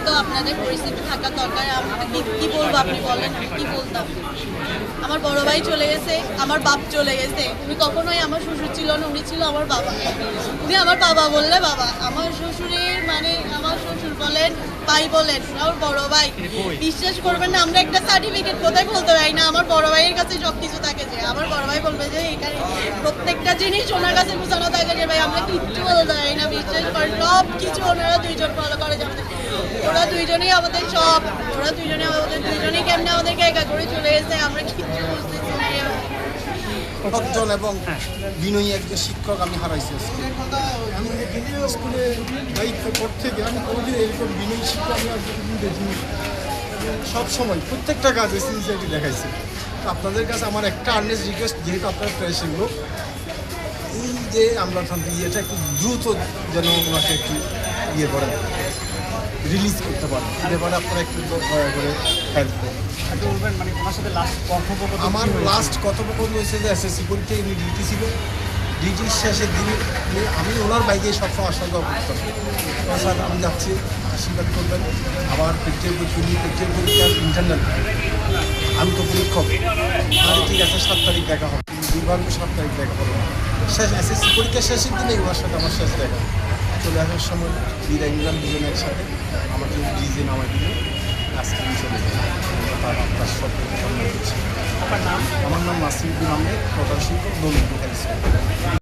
তো আপনাদের পরিস্থিতি থাকা দরকার। আমি কি বলবো আপনি বলেন, আমি কি বলতাম? আমার বড় ভাই চলে গেছে, আমার বাপ চলে গেছে। উনি কখনোই আমার শ্বশুর ছিল না, উনি ছিল আমার বাবা। উনি আমার বাবা বললে বাবা। আমার শ্বশুরের মানে আমার শ্বশুর বলেন, ভাই বলেন, আমার বড় ভাই। বিশ্বাস করবেন না, আমরা একটা সার্টিফিকেট কোথায় বলতে পারি না, আমার বড় ভাইয়ের কাছে সব কিছু থাকে। যে আমার বড় ভাই বলবে যে এখানে প্রত্যেকটা জিনিস ওনার কাছে বোঝানো থাকে যে ভাই আমরা কিচ্ছু বলতে পারি না। বিশ্বাস করেন, সব কিছু ওনারা দুইজন ফলো করে যাবে। ওরা দুইজনেই আমাদের সব, ওরা দুইজনে আমাদের দুইজনেই কেমনে আমাদেরকে একা করে চলে গেছে, আমরা কিচ্ছু বুঝতেছি না। সজ্জন এবং বিনয়ী একজন শিক্ষক আমি হারাইছি আজকে। আমি স্কুলে দায়িত্ব করতে থেকে আমি কোনোদিন এরকম বিনয়ী শিক্ষক আমি আর কোনোদিন দেখিনি। সব সময় প্রত্যেকটা কাজে সিনসিয়ারিটি দেখাইছি। তো আপনাদের কাছে আমার একটা আর্নেস্ট রিকোয়েস্ট, যেহেতু আপনারা প্রেসের লোক, এই যে আমরা ইয়েটা একটু দ্রুত যেন ওনাকে একটু ইয়ে করেন, রিলিজ করতে পারেন। এই ব্যাপারে আপনারা একটু দয়া করে হেল্প করুন। মানে ওনার সাথে লাস্ট কথোপকথন আমার লাস্ট কথোপকথন হয়েছে যে এসএসসি পরীক্ষায় উনি ডিউটি ছিল, ডিউটির শেষের দিনে আমি ওনার বাইকে সবসময় আসা যাওয়া করতাম। স্যার আমি যাচ্ছি, আশীর্বাদ করবেন। আবার পেটের পরীক্ষার ইন্টারনাল, আমি তো পরীক্ষক। আরে ঠিক আছে, 7 তারিখ দেখা হবে, দুর্ভাগ্য 7 তারিখ দেখা হবে। শেষ এসএসসি পরীক্ষার শেষের দিনে ওনার সাথে আমার শেষ দেখা। চলে আসার সময় বিদায় নিলাম দুজনে একসাথে। আমাকে ব্রিজে নামাই দিল, আজকে আমি চলে গেলাম। তার আপনার সব করছি। আপনার নাম? আমার নাম নাসিরুদ্দিন আহমেদ, প্রধান শিক্ষক, দৌলতপুর হাই স্কুল।